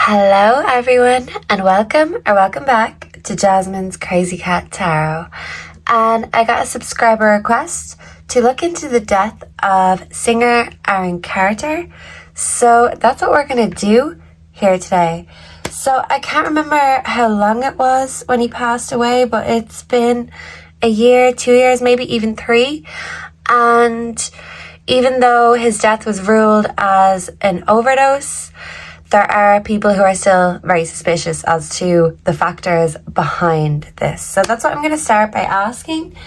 Hello everyone and welcome back to Jasmine's Crazy Cat Tarot. And I got a subscriber request to look into the death of singer Aaron Carter. So that's what we're going to do here today. So I can't remember how long it was when he passed away, but it's been a year, 2 years, maybe even 3. And even though his death was ruled as an overdose, there are people who are still very suspicious as to the factors behind this. So that's what I'm going to start by asking,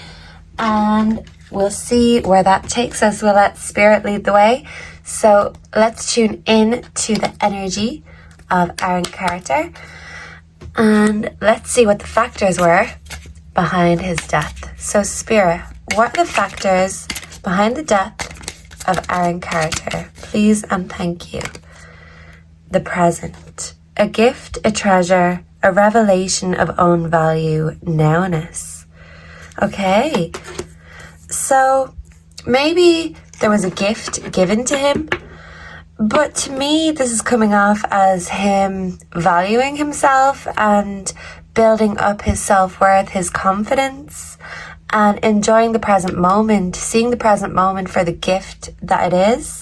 and we'll see where that takes us. We'll let spirit lead the way. So let's tune in to the energy of Aaron Carter, and let's see what the factors were behind his death. So spirit, what are the factors behind the death of Aaron Carter? Please and thank you. The present, a gift, a treasure, a revelation of own value, nowness. Okay, so maybe there was a gift given to him, but to me this is coming off as him valuing himself and building up his self-worth, his confidence, and enjoying the present moment, seeing the present moment for the gift that it is.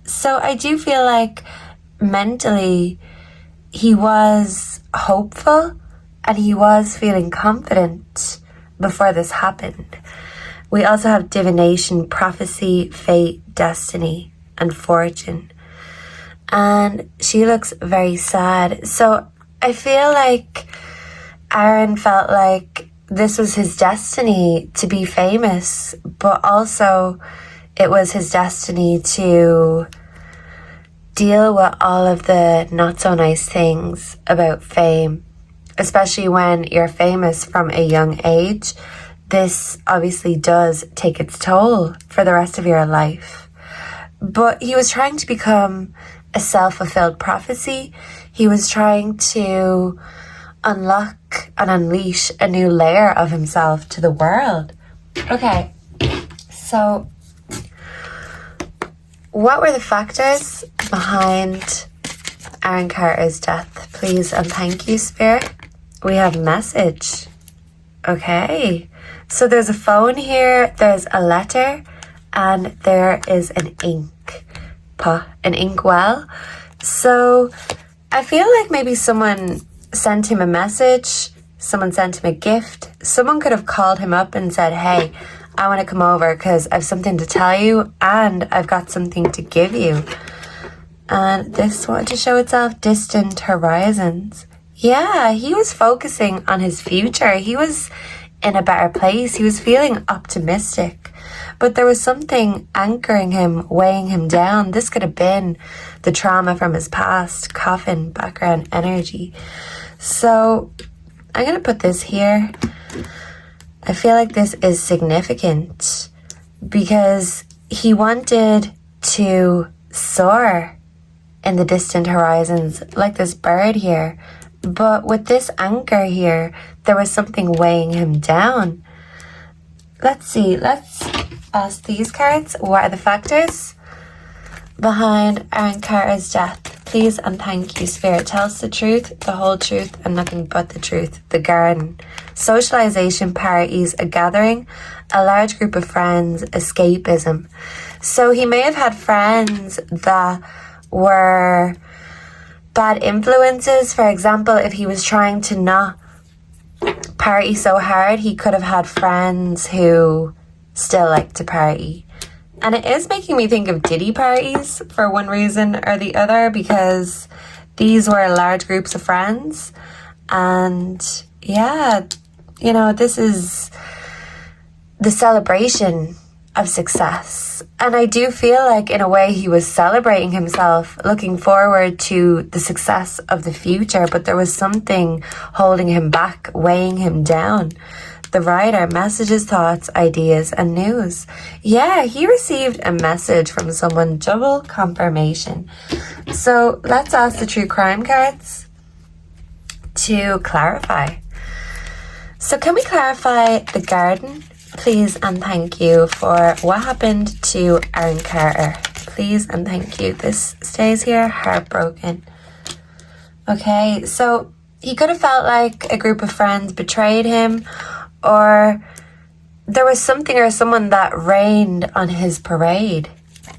So I do feel like mentally he was hopeful and he was feeling confident before this happened. We also have divination, prophecy, fate, destiny, and fortune. And she looks very sad. So I feel like Aaron felt like this was his destiny to be famous, but also it was his destiny to deal with all of the not so nice things about fame, especially when you're famous from a young age. This obviously does take its toll for the rest of your life. But he was trying to become a self-fulfilled prophecy. He was trying to unlock and unleash a new layer of himself to the world. Okay, so what were the factors behind Aaron Carter's death? Please and thank you, Spirit. We have message. Okay, so there's a phone here, there's a letter, and there is an ink pot, an ink well. So I feel like maybe someone sent him a message, someone sent him a gift. Someone could have called him up and said, hey, I want to come over because I have something to tell you and I've got something to give you. And this wanted to show itself, distant horizons. Yeah, he was focusing on his future. He was in a better place. He was feeling optimistic. But there was something anchoring him, weighing him down. This could have been the trauma from his past, coffin, background energy. So I'm going to put this here. I feel like this is significant because he wanted to soar in the distant horizons like this bird here. But with this anchor here, there was something weighing him down. Let's see. Let's ask these cards. What are the factors behind Aaron Carter's death? Please and thank you, Spirit. Tell us the truth, the whole truth, and nothing but the truth. The garden. Socialization, parties, a gathering, a large group of friends, escapism. So he may have had friends that were bad influences. For example, if he was trying to not party so hard, he could have had friends who still like to party. And it is making me think of Diddy parties for one reason or the other, because these were large groups of friends. And yeah, you know, this is the celebration of success. And I do feel like in a way he was celebrating himself, looking forward to the success of the future, but there was something holding him back, weighing him down. The writer, messages, thoughts, ideas, and news. Yeah, he received a message from someone, double confirmation. So let's ask the true crime cards to clarify. So can we clarify the garden? Please and thank you for what happened to Aaron Carter. Please and thank you. This stays here, heartbroken. Okay, so he could have felt like a group of friends betrayed him, or there was something or someone that rained on his parade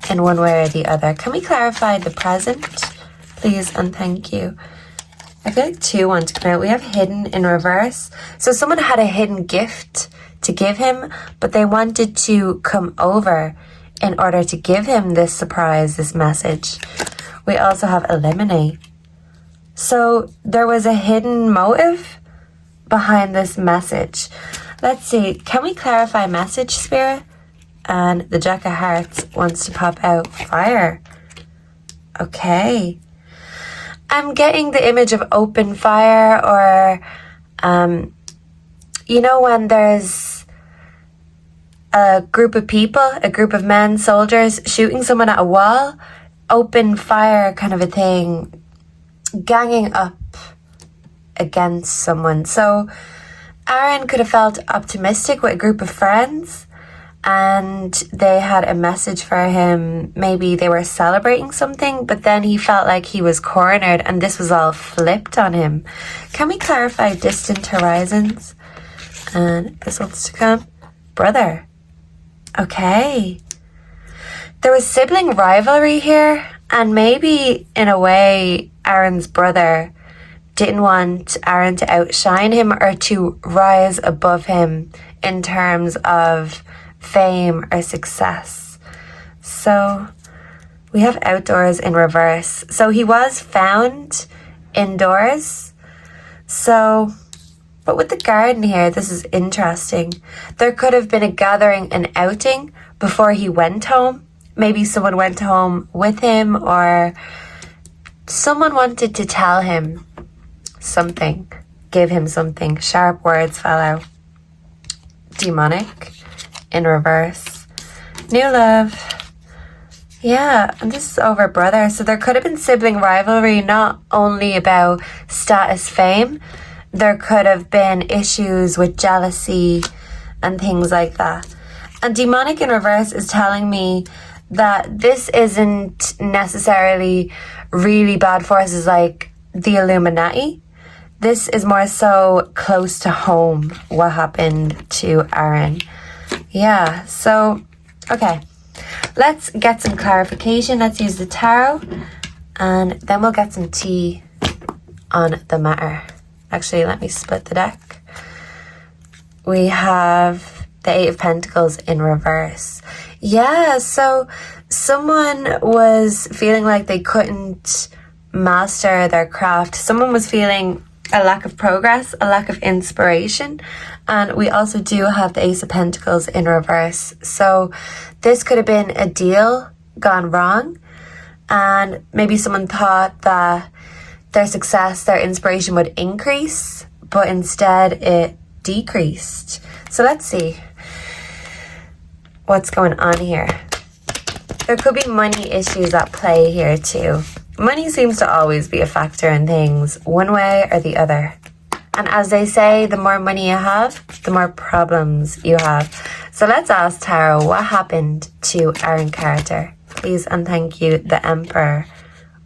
in one way or the other. Can we clarify the present, please and thank you? I feel like 2 want to come out. We have hidden in reverse. So someone had a hidden gift to give him, but they wanted to come over in order to give him this surprise, this message. We also have eliminate. So there was a hidden motive behind this message. Let's see. Can we clarify message, Spirit? And the Jack of Hearts wants to pop out fire. Okay. I'm getting the image of open fire, or, you know, when there's a group of people, a group of men, soldiers, shooting someone at a wall, open fire kind of a thing, ganging up against someone. So Aaron could have felt optimistic with a group of friends, and they had a message for him. Maybe they were celebrating something, but then he felt like he was cornered and this was all flipped on him. Can we clarify distant horizons? And this wants to come. Brother. Okay. There was sibling rivalry here, and maybe in a way Aaron's brother didn't want Aaron to outshine him or to rise above him in terms of fame or success. So we have outdoors in reverse. So he was found indoors. So, but with the garden here, this is interesting. There could have been a gathering, an outing before he went home. Maybe someone went home with him, or someone wanted to tell him something, give him something. Sharp words fell out. Demonic in reverse. New love. Yeah, and this is over brother. So there could have been sibling rivalry, not only about status, fame. There could have been issues with jealousy and things like that. And demonic in reverse is telling me that this isn't necessarily really bad forces like the Illuminati. This is more so close to home, what happened to Aaron. Yeah, so, okay. Let's get some clarification. Let's use the tarot, and then we'll get some tea on the matter. Actually, let me split the deck. We have the Eight of Pentacles in reverse. Yeah, so someone was feeling like they couldn't master their craft. Someone was feeling a lack of progress, a lack of inspiration. And we also do have the Ace of Pentacles in reverse. So this could have been a deal gone wrong. And maybe someone thought that their success, their inspiration would increase, but instead it decreased. So let's see what's going on here. There could be money issues at play here too. Money seems to always be a factor in things, one way or the other. And as they say, the more money you have, the more problems you have. So let's ask Tarot, what happened to Aaron Carter? Please and thank you. The Emperor.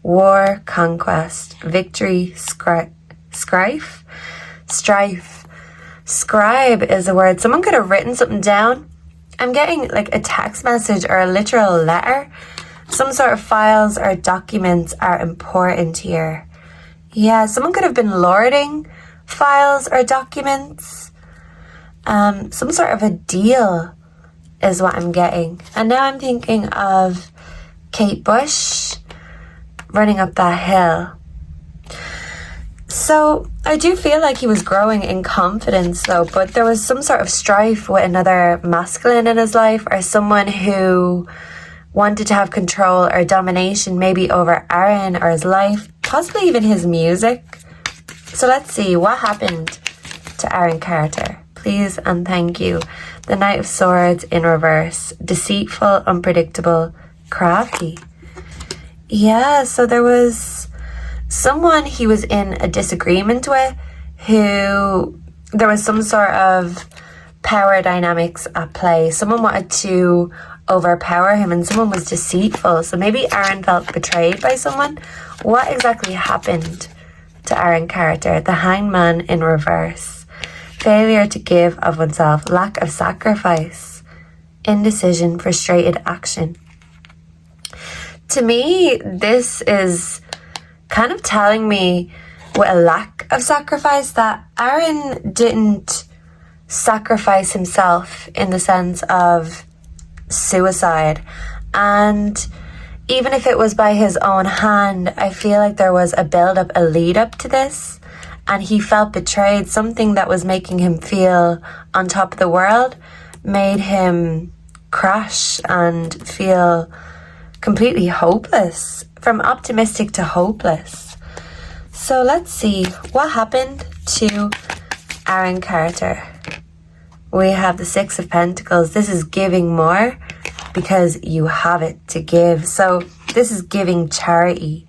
War, conquest, victory, strife. Scribe is a word. Someone could have written something down. I'm getting like a text message or a literal letter. Some sort of files or documents are important here. Yeah, someone could have been lording files or documents. Some sort of a deal is what I'm getting. And now I'm thinking of Kate Bush running up that hill. So I do feel like he was growing in confidence though, but there was some sort of strife with another masculine in his life, or someone who wanted to have control or domination maybe over Aaron or his life, possibly even his music. So let's see what happened to Aaron Carter. Please and thank you. The Knight of Swords in reverse. Deceitful, unpredictable, crafty. Yeah, so there was someone he was in a disagreement with, who there was some sort of power dynamics at play. Someone wanted to overpower him and someone was deceitful. So maybe Aaron felt betrayed by someone. What exactly happened to Aaron Carter, the Hanged Man in reverse. Failure to give of oneself, lack of sacrifice, indecision, frustrated action. To me, this is kind of telling me with a lack of sacrifice that Aaron didn't sacrifice himself in the sense of suicide. And even if it was by his own hand, I feel like there was a build-up, a lead-up to this, and he felt betrayed. Something that was making him feel on top of the world made him crash and feel completely hopeless, from optimistic to hopeless. So let's see what happened to Aaron Carter. We have the Six of Pentacles. This is giving more because you have it to give. So this is giving charity.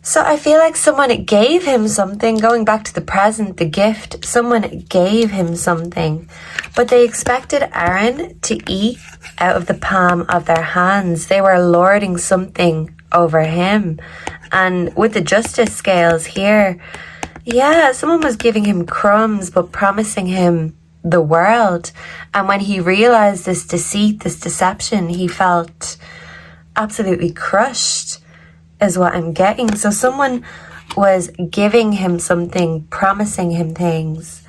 So I feel like someone gave him something. Going back to the present, the gift, someone gave him something, but they expected Aaron to eat out of the palm of their hands. They were lording something over him. And with the justice scales here, yeah, someone was giving him crumbs but promising him the world. And when he realized this deceit, this deception, he felt absolutely crushed, is what I'm getting. So someone was giving him something, promising him things,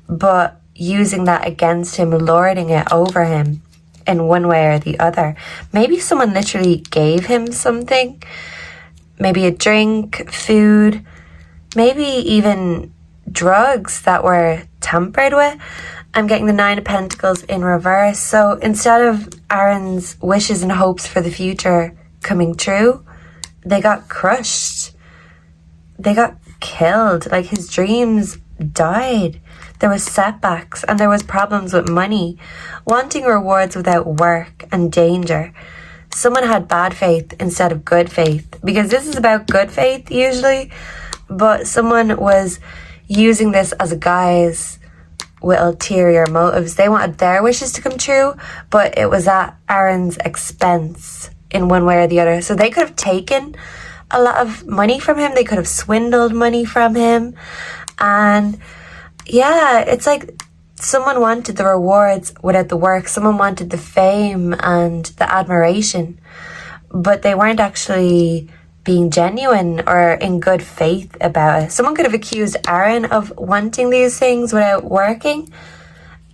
but using that against him, lording it over him in one way or the other. Maybe someone literally gave him something, maybe a drink, food, maybe even drugs that were tampered with. I'm getting the Nine of Pentacles in reverse. So instead of Aaron's wishes and hopes for the future coming true, they got crushed. They got killed. Like, his dreams died. There was setbacks and there was problems with money, wanting rewards without work, and danger. Someone had bad faith instead of good faith, because this is about good faith usually, but someone was using this as a guise with ulterior motives. They wanted their wishes to come true, but it was at Aaron's expense in one way or the other. So they could have taken a lot of money from him. They could have swindled money from him. And yeah, it's like someone wanted the rewards without the work. Someone wanted the fame and the admiration, but they weren't actually being genuine or in good faith about it. Someone could have accused Aaron of wanting these things without working,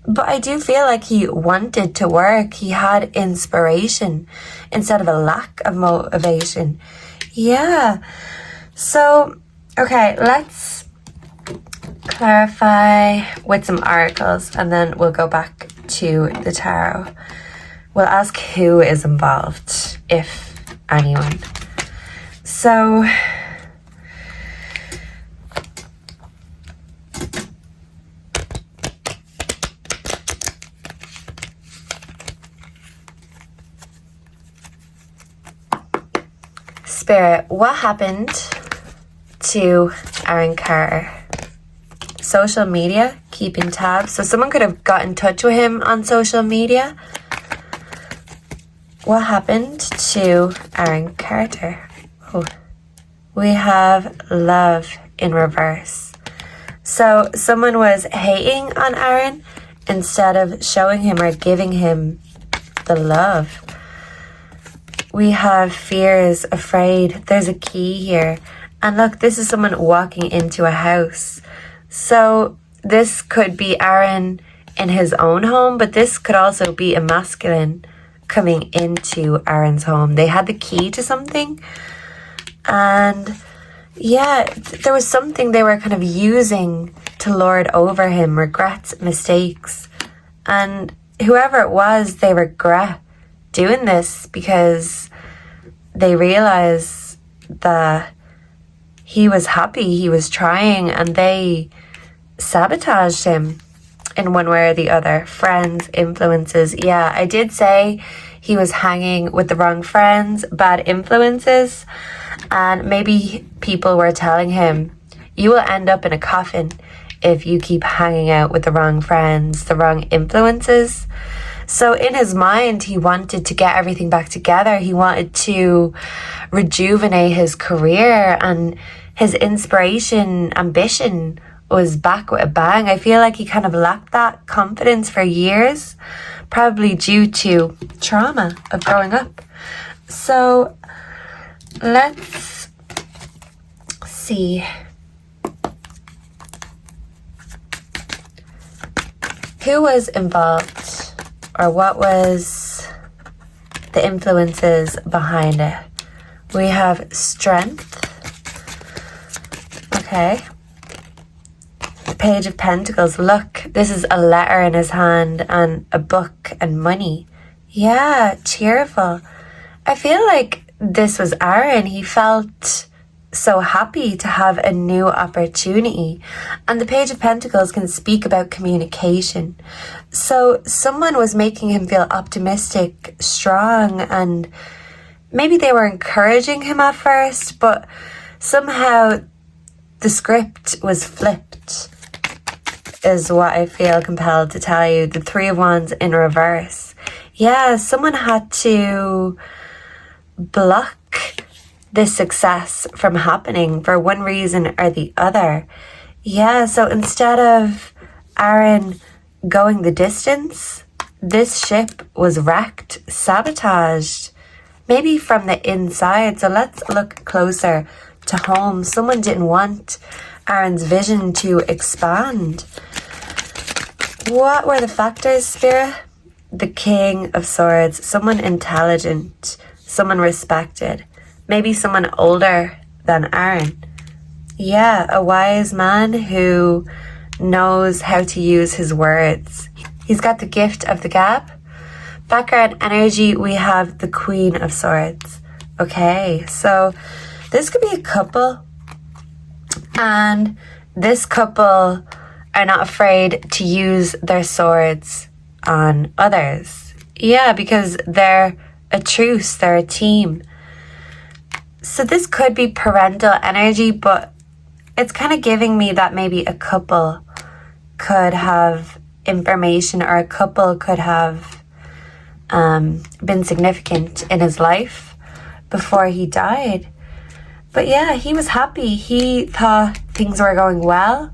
but I do feel like he wanted to work. He had inspiration instead of a lack of motivation. Yeah. So, okay, let's clarify with some oracles, and then we'll go back to the tarot. We'll ask who is involved, if anyone. So, Spirit, what happened to Aaron Carter? Social media, keeping tabs. So someone could have got in touch with him on social media. What happened to Aaron Carter? Oh, we have love in reverse. So someone was hating on Aaron instead of showing him or giving him the love. We have fears, afraid. There's a key here. And look, this is someone walking into a house. So this could be Aaron in his own home, but this could also be a masculine coming into Aaron's home. They had the key to something. And yeah, there was something they were kind of using to lord over him, regrets, mistakes. And whoever it was, they regret doing this because they realize that he was happy, he was trying, and they sabotaged him in one way or the other. Friends, influences. Yeah, I did say he was hanging with the wrong friends, bad influences, and maybe people were telling him, you will end up in a coffin if you keep hanging out with the wrong friends, the wrong influences. So in his mind, he wanted to get everything back together. He wanted to rejuvenate his career and his inspiration, ambition was back with a bang. I feel like he kind of lacked that confidence for years, probably due to trauma of growing up. So let's see. Who was involved, or what was the influences behind it? We have strength. Okay. The Page of Pentacles. Look, this is a letter in his hand and a book and money. Yeah, cheerful. I feel like this was Aaron. He felt so happy to have a new opportunity. And the Page of Pentacles can speak about communication. So someone was making him feel optimistic, strong, and maybe they were encouraging him at first, but somehow the script was flipped, is what I feel compelled to tell you. The Three of Wands in reverse. Yeah, someone had to block this success from happening for one reason or the other. Yeah, so instead of Aaron going the distance, this ship was wrecked, sabotaged, maybe from the inside. So let's look closer to home. Someone didn't want Aaron's vision to expand. What were the factors, Spirit? The King of Swords, someone intelligent, someone respected. Maybe someone older than Aaron. Yeah, a wise man who knows how to use his words. He's got the gift of the gab. Background energy, we have the Queen of Swords. Okay, so this could be a couple. And this couple are not afraid to use their swords on others. Yeah, because they're a truce, they're a team. So this could be parental energy, but it's kind of giving me that maybe a couple could have information, or a couple could have been significant in his life before he died. But yeah, he was happy. He thought things were going well.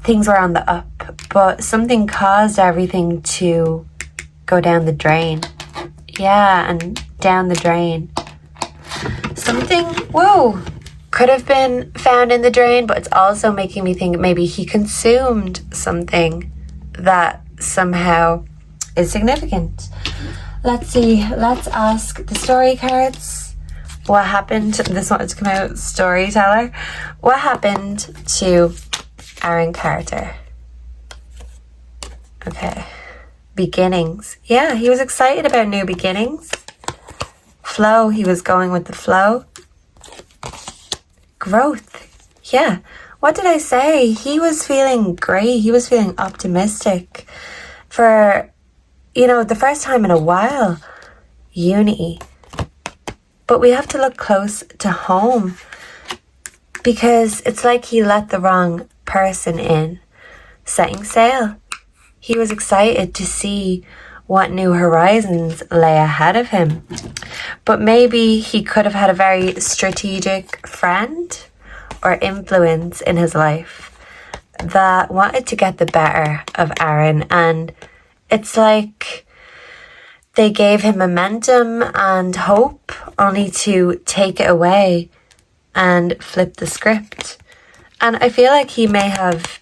Things were on the up, but something caused everything to go down the drain. Yeah, and down the drain. Something, whoa, could have been found in the drain, but it's also making me think maybe he consumed something that somehow is significant. Let's see, let's ask the story cards. What happened? This wanted to come out, storyteller. What happened to Aaron Carter? Okay. Beginnings. Yeah, he was excited about new beginnings. Flow, he was going with the flow. Growth. Yeah. What did I say? He was feeling great. He was feeling optimistic for, the first time in a while. Unity. But we have to look close to home, because it's like he let the wrong person in. Setting sail. He was excited to see what new horizons lay ahead of him. But maybe he could have had a very strategic friend or influence in his life that wanted to get the better of Aaron. And it's like they gave him momentum and hope only to take it away and flip the script. And I feel like he may have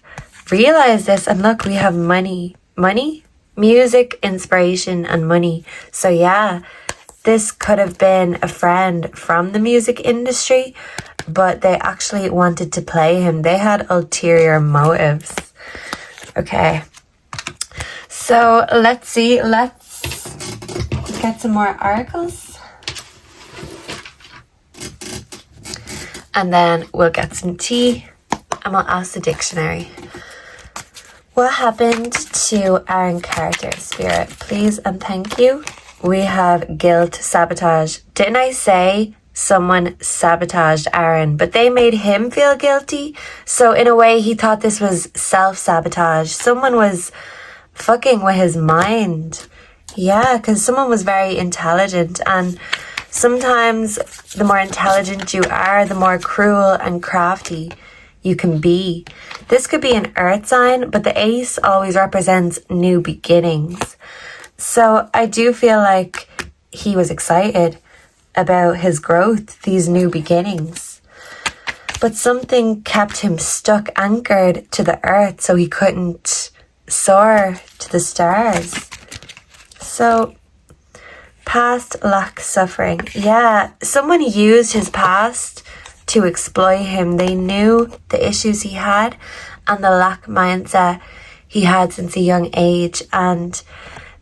realized this. And look, we have money, music, inspiration, and money. So yeah, this could have been a friend from the music industry, but they actually wanted to play him. They had ulterior motives. Okay. So let's see. Let's get some more oracles. And then we'll get some tea and we'll ask the dictionary. What happened to Aaron Carter, Spirit? Please and thank you. We have guilt, sabotage. Didn't I say someone sabotaged Aaron, but they made him feel guilty? So in a way, he thought this was self-sabotage. Someone was fucking with his mind. Yeah, because someone was very intelligent and Sometimes the more intelligent you are, the more cruel and crafty you can be. This could be an earth sign, but the ace always represents new beginnings. So I do feel like he was excited about his growth, these new beginnings. But something kept him stuck, anchored to the earth, so he couldn't soar to the stars. So, past lack suffering. Yeah, someone used his past to exploit him. They knew the issues he had and the lack mindset he had since a young age. And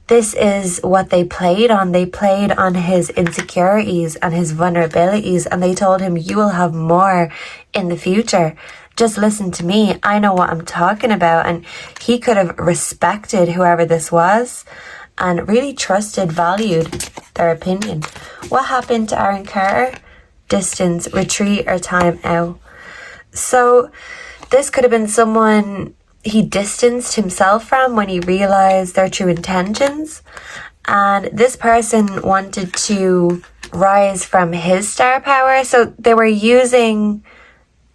this is what they played on. They played on his insecurities and his vulnerabilities. And they told him, you will have more in the future. Just listen to me. I know what I'm talking about. And he could have respected whoever this was and really trusted, valued their opinion. What happened to Aaron Carter? Distance, retreat, or time out. So this could have been someone he distanced himself from when he realized their true intentions. And this person wanted to rise from his star power. So they were using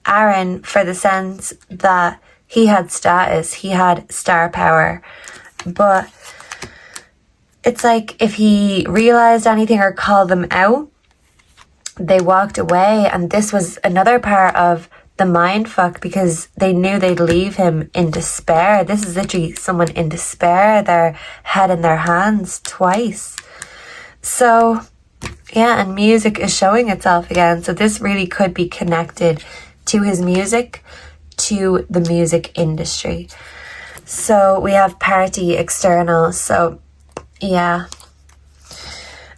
Aaron for the sense that he had status, he had star power. But it's like if he realized anything or called them out, they walked away. And this was another part of the mind fuck, because they knew they'd leave him in despair. This is literally someone in despair, their head in their hands twice. So yeah, and music is showing itself again. So this really could be connected to his music, to the music industry. So we have party external. So yeah,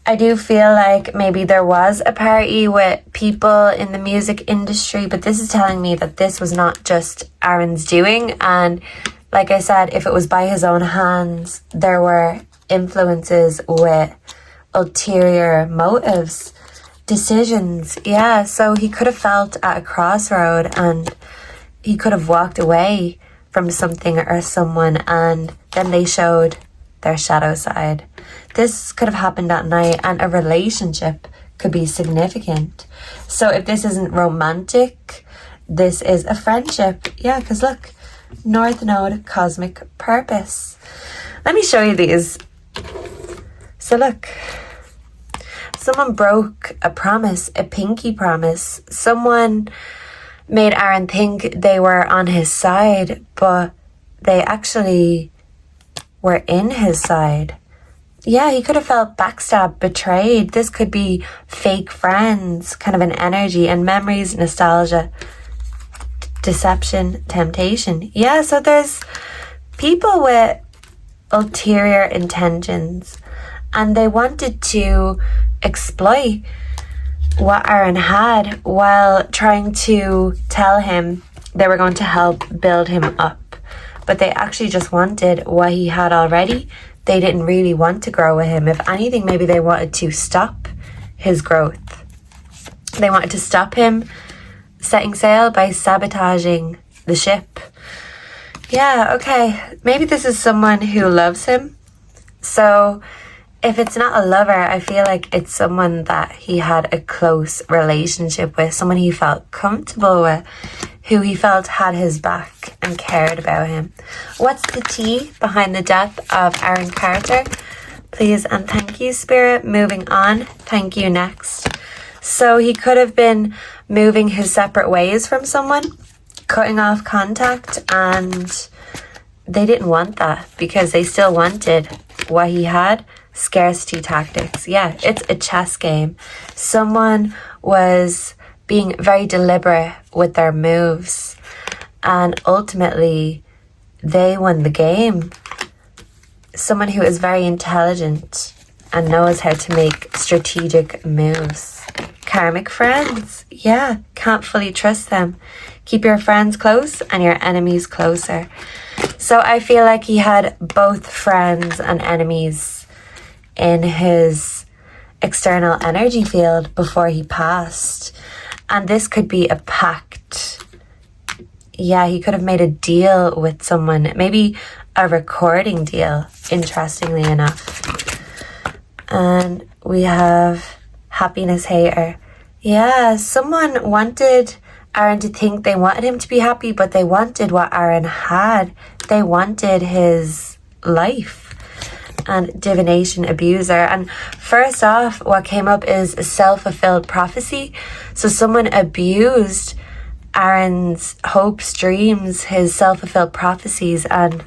I do feel like maybe there was a party with people in the music industry, but this is telling me that this was not just Aaron's doing. And like I said, if it was by his own hands, there were influences with ulterior motives, decisions. Yeah, so he could have felt at a crossroad and he could have walked away from something or someone, and then they showed their shadow side. This could have happened at night, and a relationship could be significant. So if this isn't romantic, this is a friendship. Yeah, because look, North Node, cosmic purpose. Let me show you these. So look, someone broke a promise, a pinky promise. Someone made Aaron think they were on his side, but they actually were in his side. Yeah, he could have felt backstabbed, betrayed. This could be fake friends, kind of an energy, and memories, nostalgia, deception, temptation. Yeah, so there's people with ulterior intentions, and they wanted to exploit what Aaron had while trying to tell him they were going to help build him up. But they actually just wanted what he had already. They didn't really want to grow with him. If anything, maybe they wanted to stop his growth. They wanted to stop him setting sail by sabotaging the ship. Yeah, okay. Maybe this is someone who loves him. So if it's not a lover, I feel like it's someone that he had a close relationship with, someone he felt comfortable with, who he felt had his back and cared about him. What's the tea behind the death of Aaron Carter? Please and thank you, Spirit. Moving on. Thank you. Next. So he could have been moving his separate ways from someone, cutting off contact, and they didn't want that because they still wanted what he had. Scarcity tactics. Yeah, it's a chess game. Someone was being very deliberate with their moves, and ultimately they won the game. Someone who is very intelligent and knows how to make strategic moves. Karmic friends. Yeah, can't fully trust them. Keep your friends close and your enemies closer. So I feel like he had both friends and enemies in his external energy field before he passed. And this could be a pact. Yeah, he could have made a deal with someone, maybe a recording deal, interestingly enough. And we have happiness hater. Yeah, someone wanted Aaron to think they wanted him to be happy, but they wanted what Aaron had. They wanted his life. And divination abuser. And first off, what came up is a self-fulfilled prophecy. So someone abused Aaron's hopes, dreams, his self-fulfilled prophecies, and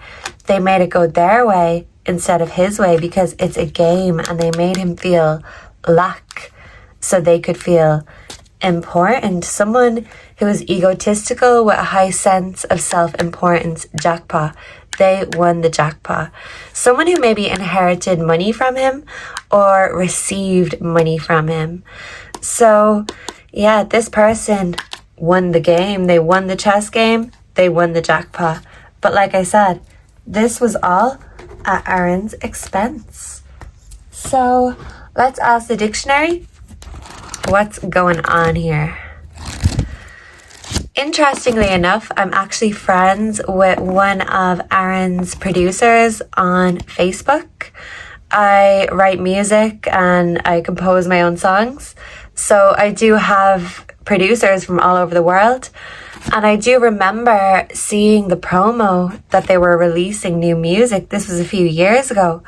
they made it go their way instead of his way because it's a game, and they made him feel lack so they could feel important. Someone who is egotistical with a high sense of self-importance, jackpot. They won the jackpot. Someone who maybe inherited money from him or received money from him. So yeah, this person won the game. They won the chess game. They won the jackpot. But like I said, this was all at Aaron's expense. So let's ask the dictionary, what's going on here? Interestingly enough, I'm actually friends with one of Aaron's producers on Facebook. I write music and I compose my own songs. So I do have producers from all over the world. And I do remember seeing the promo that they were releasing new music. This was a few years ago.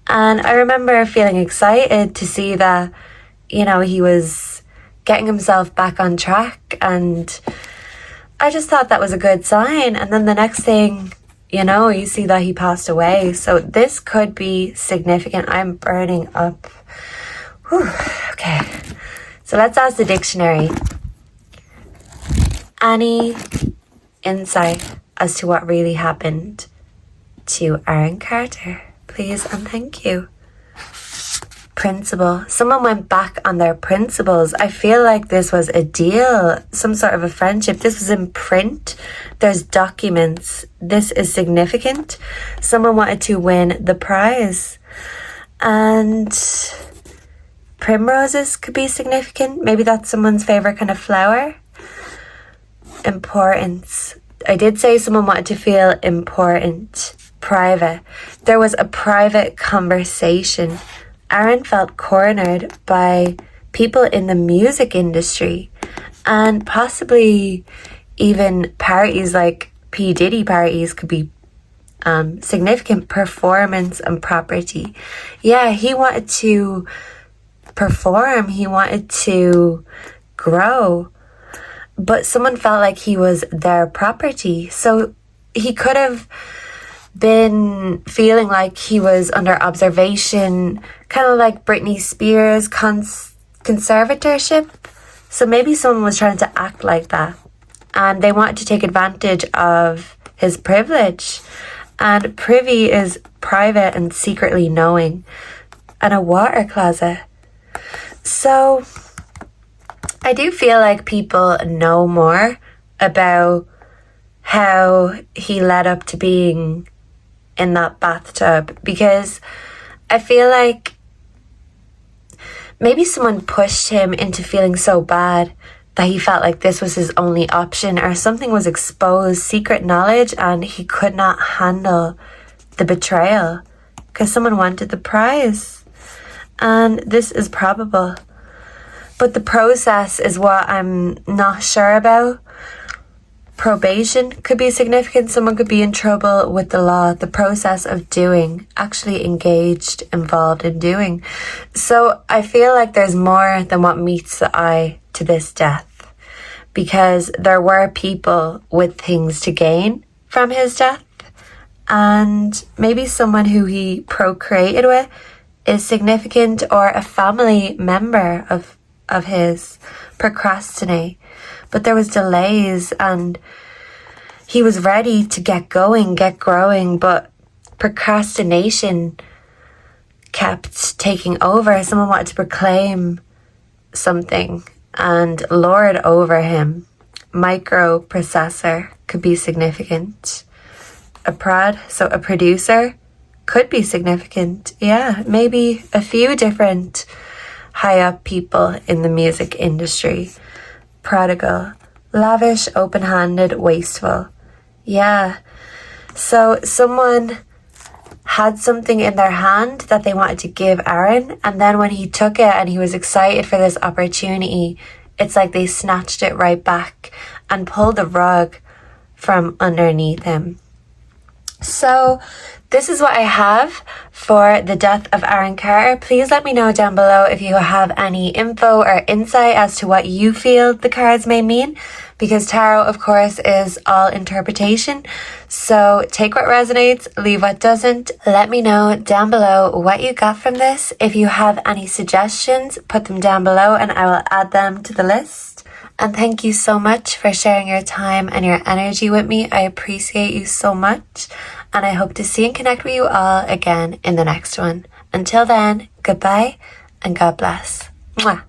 And I remember feeling excited to see that, you know, he was getting himself back on track, and I just thought that was a good sign. And then the next thing, you know, you see that he passed away. So this could be significant. I'm burning up. Whew. Okay. So let's ask the dictionary. Any insight as to what really happened to Aaron Carter? Please and thank you. Principle. Someone went back on their principles. I feel like this was a deal, some sort of a friendship. This was in print. There's documents. This is significant. Someone wanted to win the prize. And primroses could be significant. Maybe that's someone's favorite kind of flower. Importance. I did say someone wanted to feel important. Private. There was a private conversation. Aaron felt cornered by people in the music industry, and possibly even parties like P. Diddy parties could be significant. Performance and property. Yeah, he wanted to perform. He wanted to grow, but someone felt like he was their property. So he could have been feeling like he was under observation, kind of like Britney Spears' conservatorship. So maybe someone was trying to act like that, and they wanted to take advantage of his privilege. And privy is private and secretly knowing, and a water closet. So I do feel like people know more about how he led up to being in that bathtub, because I feel like maybe someone pushed him into feeling so bad that he felt like this was his only option, or something was exposed, secret knowledge, and he could not handle the betrayal because someone wanted the prize. And this is probable, but the process is what I'm not sure about. Probation could be significant. Someone could be in trouble with the law. The process of doing, actually engaged, involved in doing. So I feel like there's more than what meets the eye to this death, because there were people with things to gain from his death, and maybe someone who he procreated with is significant, or a family member of his procrastinate. But there was delays, and he was ready to get going, get growing, but procrastination kept taking over. Someone wanted to proclaim something and lord over him. Microprocessor could be significant. A prod, so a producer, could be significant. Yeah, maybe a few different high up people in the music industry. Prodigal, lavish, open-handed, wasteful. Yeah, so someone had something in their hand that they wanted to give Aaron, and then when he took it and he was excited for this opportunity, it's like they snatched it right back and pulled the rug from underneath him. So this is what I have for the death of Aaron Carter. Please let me know down below if you have any info or insight as to what you feel the cards may mean, because tarot, of course, is all interpretation. So take what resonates, leave what doesn't. Let me know down below what you got from this. If you have any suggestions, put them down below and I will add them to the list. And thank you so much for sharing your time and your energy with me. I appreciate you so much. And I hope to see and connect with you all again in the next one. Until then, goodbye and God bless. Mwah.